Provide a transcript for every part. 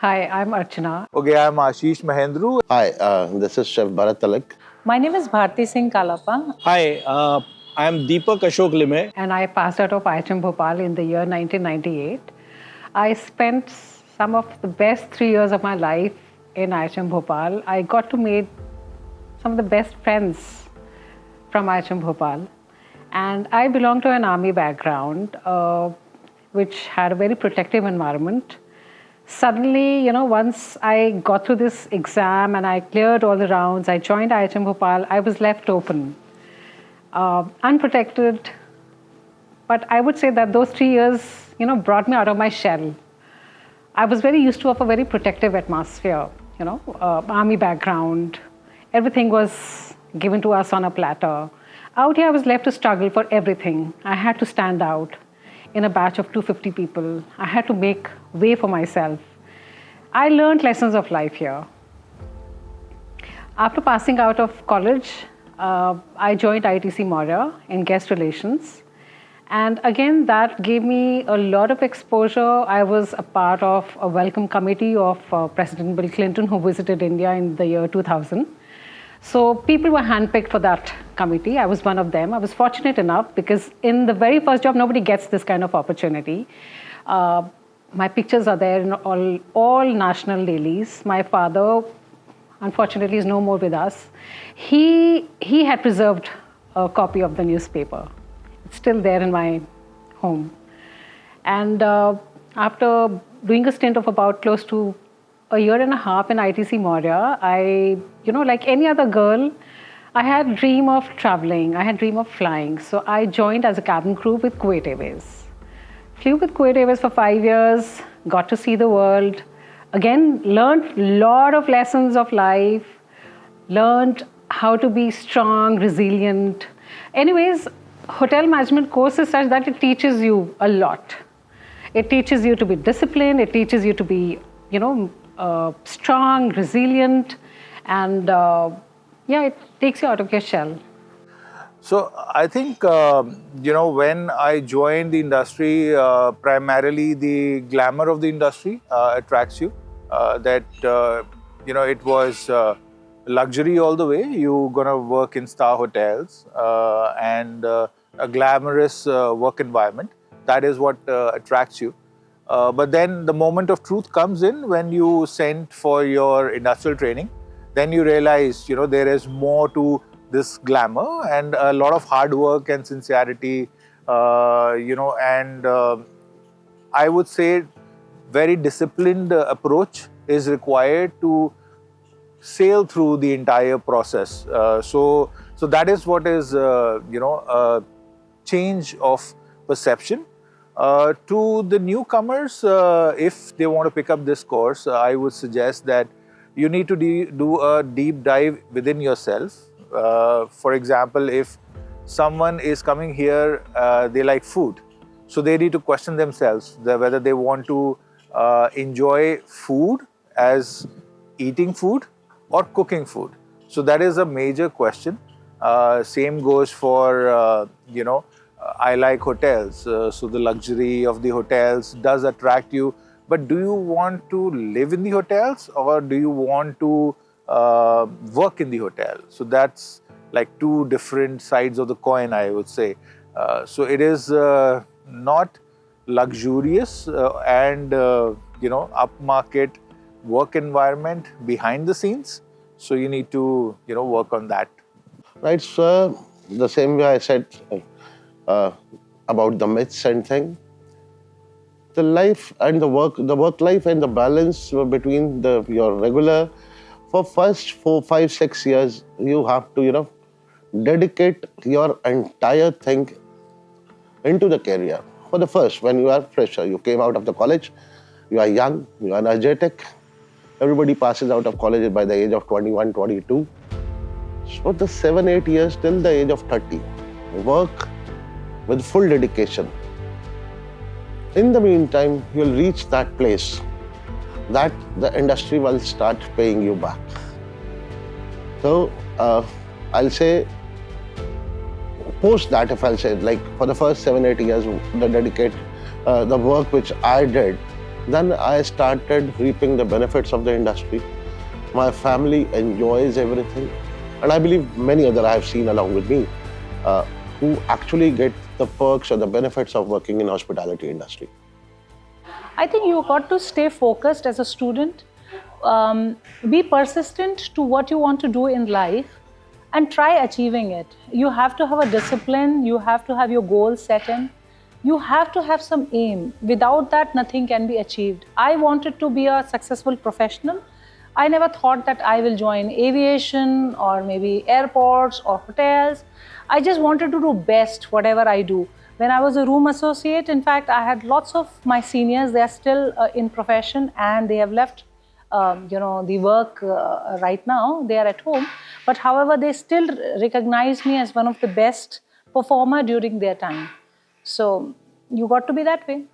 Hi, I'm Archana. Okay, I'm Ashish Mahendru. Hi, this is Chef Bharat Talak. My name is Bharti Singh Kalapa. Hi, I am Deepak Ashok Lime. And I passed out of IHM Bhopal in the year 1998. I spent some of the best 3 years of my life in IHM Bhopal. I got to meet some of the best friends from IHM Bhopal. And I belong to an army background, which had a very protective environment. Suddenly, once I got through this exam and I cleared all the rounds, I joined IHM Bhopal, I was left open, unprotected. But I would say that those 3 years, brought me out of my shell. I was very used to a very protective atmosphere, army background. Everything was given to us on a platter. Out here, I was left to struggle for everything. I had to stand out in a batch of 250 people. I had to make way for myself. I learned lessons of life here. After passing out of college, I joined ITC Maurya in guest relations. And again, that gave me a lot of exposure. I was a part of a welcome committee of President Bill Clinton, who visited India in the year 2000. So people were handpicked for that committee. I was one of them. I was fortunate enough because in the very first job, nobody gets this kind of opportunity. My pictures are there in all national dailies. My father, unfortunately, is no more with us. He had preserved a copy of the newspaper. It's still there in my home. And after doing a stint of about close to a year and a half in ITC Maurya, I, like any other girl, I had a dream of traveling. I had a dream of flying. So I joined as a cabin crew with Kuwait Airways. Flew with Kuwait Airways for 5 years, got to see the world. Again, learned a lot of lessons of life, learned how to be strong, resilient. Anyways, hotel management course is such that it teaches you a lot. It teaches you to be disciplined. It teaches you to be, strong, resilient, and it takes you out of your shell. So I think, when I joined the industry, primarily the glamour of the industry attracts you. It was luxury all the way. You're going to work in star hotels and a glamorous work environment. That is what attracts you. But then the moment of truth comes in when you sent for your industrial training. Then you realize, there is more to this glamour and a lot of hard work and sincerity, and I would say very disciplined approach is required to sail through the entire process. So that is what is, a change of perception. To the newcomers, if they want to pick up this course, I would suggest that you need to do a deep dive within yourself. For example, if someone is coming here, they like food. So they need to question themselves whether they want to enjoy food as eating food or cooking food. So that is a major question. Same goes for, I like hotels. So the luxury of the hotels does attract you. But do you want to live in the hotels or do you want to work in the hotel? So that's like two different sides of the coin, I would say. So it is not luxurious and, upmarket work environment behind the scenes. So you need to, work on that. Right, so the same way I said about the myths and thing. The life and the work life and the balance between your regular, for first 4, 5, 6 years, you have to, dedicate your entire thing into the career. For the first, when you are fresher, you came out of the college, you are young, you are energetic. Everybody passes out of college by the age of 21, 22. So the 7, 8 years till the age of 30, work with full dedication. In the meantime, you'll reach that place that the industry will start paying you back. So I'll say, post that, if I'll say, like for the first 7, 8 years, the work which I did, Then I started reaping the benefits of the industry. My family enjoys everything, and I believe many other I have seen along with me who actually get the perks or the benefits of working in hospitality industry. I think you got to stay focused as a student, be persistent to what you want to do in life, and try achieving it. You have to have a discipline, you have to have your goals set in, you have to have some aim. Without that, nothing can be achieved. I wanted to be a successful professional. I never thought that I will join aviation or maybe airports or hotels. I just wanted to do best whatever I do. When I was a room associate, in fact, I had lots of my seniors, they are still in profession and they have left the work right now, they are at home. But however, they still recognize me as one of the best performer during their time. So you got to be that way.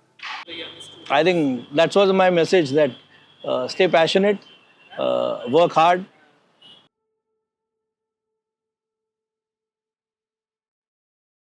I think that was my message, that stay passionate, work hard,